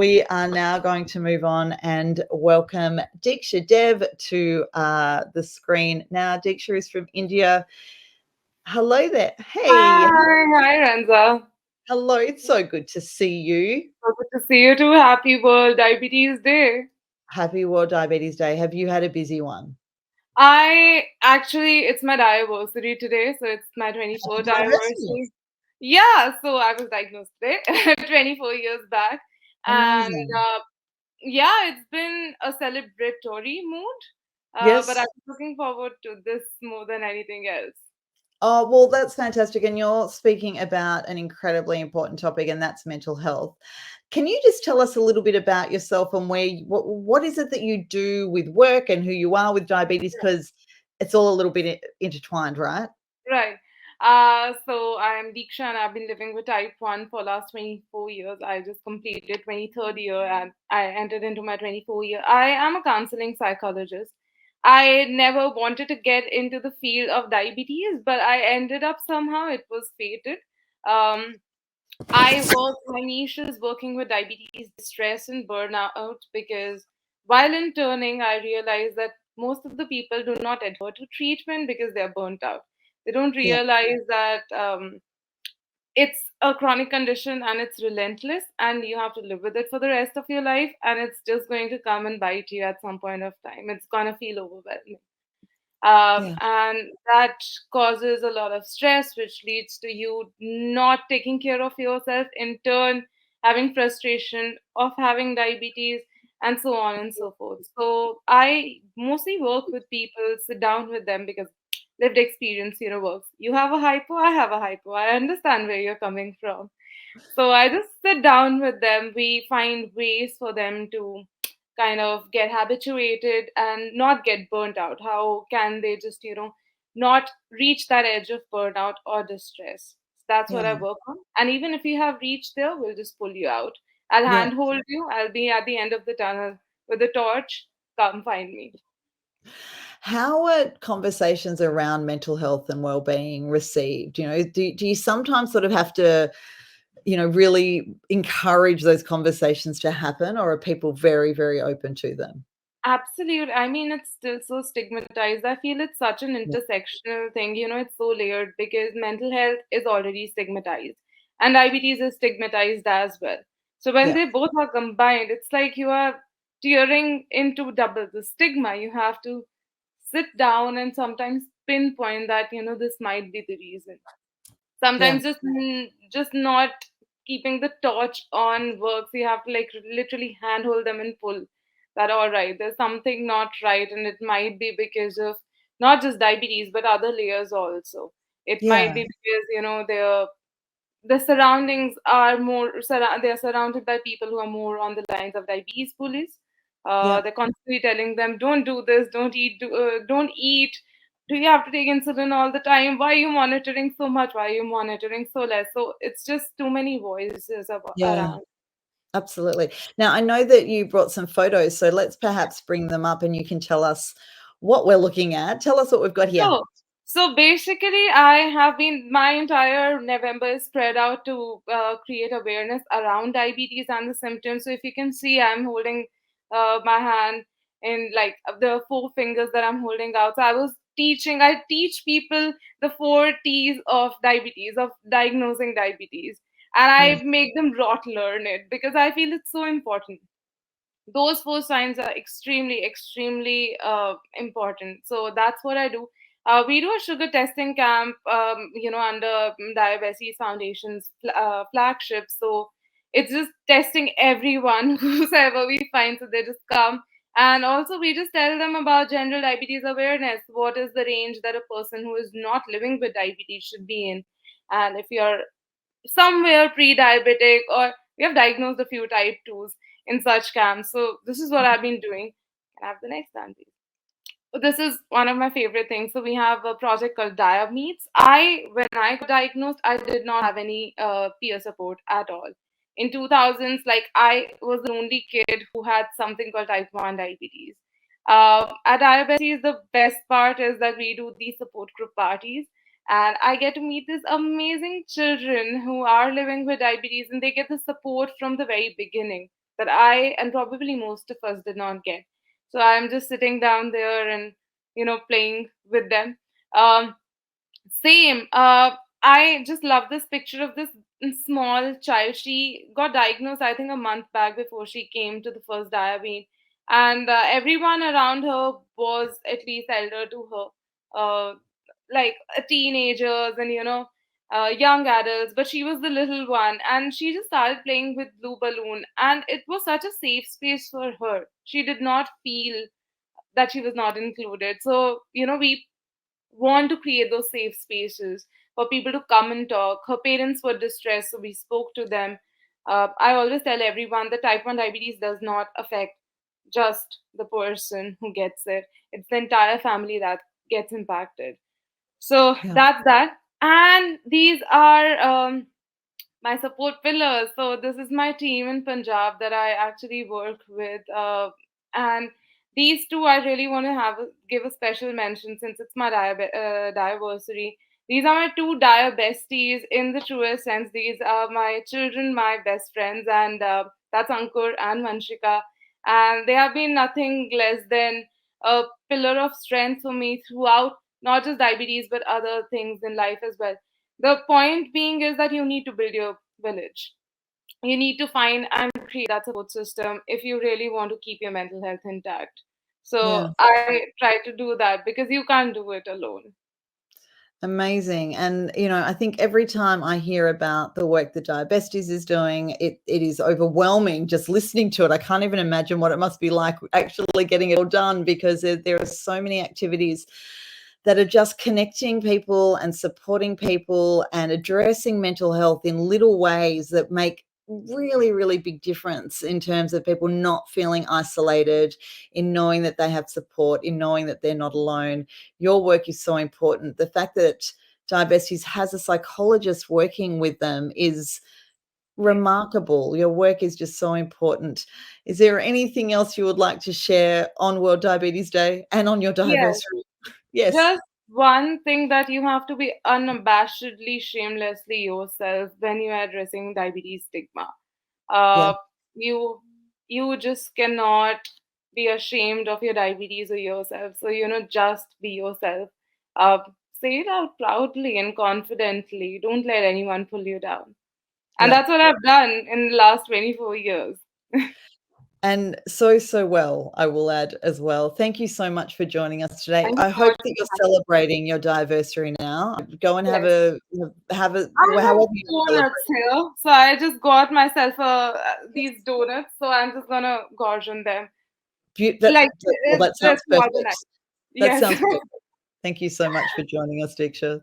we are now going to move on and welcome Deeksha Dev to the screen. Now, Deeksha is from India. Hello there. Hey, Hi, Renza. hello. It's so good to see you. So good to see you too. Happy World Diabetes Day. Happy World Diabetes Day. Have you had a busy one? It's my anniversary today, so it's my Happy 24th anniversary. anniversary. Yeah, so I was diagnosed today, 24 years back. And Amazing. yeah, it's been a celebratory mood, but I'm Yes. looking forward to this more than anything else. Oh, well, that's fantastic. And you're speaking about an incredibly important topic, and that's mental health. Can you just tell us a little bit about yourself and what is it that you do with work and who you are with diabetes? Because it's all a little bit intertwined, right? Right. So I'm Deeksha and I've been living with type 1 for last 24 years. I just completed 23rd year and I entered into my 24 year. I am a counseling psychologist. I never wanted to get into the field of diabetes, but I ended up somehow, it was fated. Um, my niche is working with diabetes, stress, and burnout because while interning, I realized that most of the people do not adhere to treatment because they're burnt out. They don't Yeah, realize that it's a chronic condition and it's relentless, and you have to live with it for the rest of your life, and it's just going to come and bite you at some point of time. It's going to feel overwhelming. yeah, And that causes a lot of stress, which leads to you not taking care of yourself, in turn, having frustration of having diabetes, and so on and so forth. So, I mostly work with people, sit down with them because lived experience, works. You have a hypo, I have a hypo. I understand where you're coming from. So I just sit down with them. We find ways for them to kind of get habituated and not get burnt out. How can they just, not reach that edge of burnout or distress? That's what I yeah, work on. And even if you have reached there, we'll just pull you out. I'll yeah. handhold you. I'll be at the end of the tunnel with a torch. Come find me. How are conversations around mental health and well-being received? Do you sometimes sort of have to, really encourage those conversations to happen, or are people very, very open to them? Absolutely. I mean, it's still so stigmatized. I feel it's such an Yeah, intersectional thing. It's so layered because mental health is already stigmatized and diabetes is stigmatized as well. So when yeah, they both are combined, it's like you are tearing into double the stigma. You have to sit down and sometimes pinpoint that, this might be the reason. yeah, Sometimes just not keeping the torch on works. You have to like literally handhold them and pull that, all right, there's something not right, and it might be because of not just diabetes but other layers also. It might yeah, be because the surroundings are they're surrounded by people who are more on the lines of diabetes bullies. yeah. They're constantly telling them, don't do this, don't eat. Do you have to take insulin all the time? Why are you monitoring so much? Why are you monitoring so less? So it's just too many voices Yeah, around. absolutely. Now, I know that you brought some photos, so let's perhaps bring them up and you can tell us what we're looking at. Tell us what we've got here. So basically, my entire November is spread out to create awareness around diabetes and the symptoms. So if you can see, I'm holding my hand in like the four fingers that I'm holding out. So I teach people the four T's of diabetes, of diagnosing diabetes. And Yeah, I make them rot learn it because I feel it's so important. Those four signs are extremely important. So that's what I do. We do a sugar testing camp, under Diabetes Foundation's flagship. So it's just testing everyone whosoever we find, so they just come. And also we just tell them about general diabetes awareness. What is the range that a person who is not living with diabetes should be in? And if you're somewhere pre-diabetic, or we have diagnosed a few type 2s in such camps. So this is what I've been doing. Can I have the next one, please? So this is one of my favorite things. So we have a project called Diabetes. When I got diagnosed, I did not have any peer support at all. In 2000s, like I was the only kid who had something called type 1 diabetes. At Diabetes, the best part is that we do these support group parties, and I get to meet these amazing children who are living with diabetes, and they get the support from the very beginning. that I and probably most of us did not get. So I'm just sitting down there and playing with them. Um, Same. I just love this picture of this small child. She got diagnosed, I think, a month back before she came to the first diabetes, and everyone around her was at least elder to her, like teenagers and young adults. But she was the little one, and she just started playing with blue balloon, and it was such a safe space for her. She did not feel that she was not included. So we want to create those safe spaces for people to come and talk. Her parents were distressed, so we spoke to them. I always tell everyone that type 1 diabetes does not affect just the person who gets it, it's the entire family that gets impacted. So Yeah. that's that. And these are my support pillars. So this is my team in Punjab that I actually work with, and these two I really want to give a special mention since it's my diversity. These are my two dire besties in the truest sense. These are my children, my best friends, and that's Ankur and Vanshika, and they have been nothing less than a pillar of strength for me throughout not just diabetes but other things in life as well. The point being is that you need to build your village. You need to find and create that support system if you really want to keep your mental health intact. So Yeah. I try to do that because you can't do it alone. Amazing. And, I think every time I hear about the work that Diabesties is doing, it is overwhelming just listening to it. I can't even imagine what it must be like actually getting it all done, because there are so many activities that are just connecting people and supporting people and addressing mental health in little ways that make really, really big difference in terms of people not feeling isolated, in knowing that they have support, in knowing that they're not alone. Your work is so important. The fact that Diabesties has a psychologist working with them is remarkable. Your work is just so important. Is there anything else you would like to share on World Diabetes Day and on your Yes. Diversity? Yes. Just one thing, that you have to be unabashedly, shamelessly yourself when you are addressing diabetes stigma. Yeah. Uh, you you just cannot be ashamed of your diabetes or yourself. So just be yourself. Uh, Say it out proudly and confidently. Don't let anyone pull you down. And Yeah. that's what I've done in the last 24 years. And so, so well, I will add as well. Thank you so much for joining us today. Thank you I so hope much that for you're having me. celebrating your Diversity now. Go and Yes. have a I have however you donuts celebrate. here, so I just got myself these donuts. So I'm just gonna gorge on them. Like Well, that it's sounds more than nice. perfect. That Yes. sounds perfect. Thank you so much for joining us, Deeksha.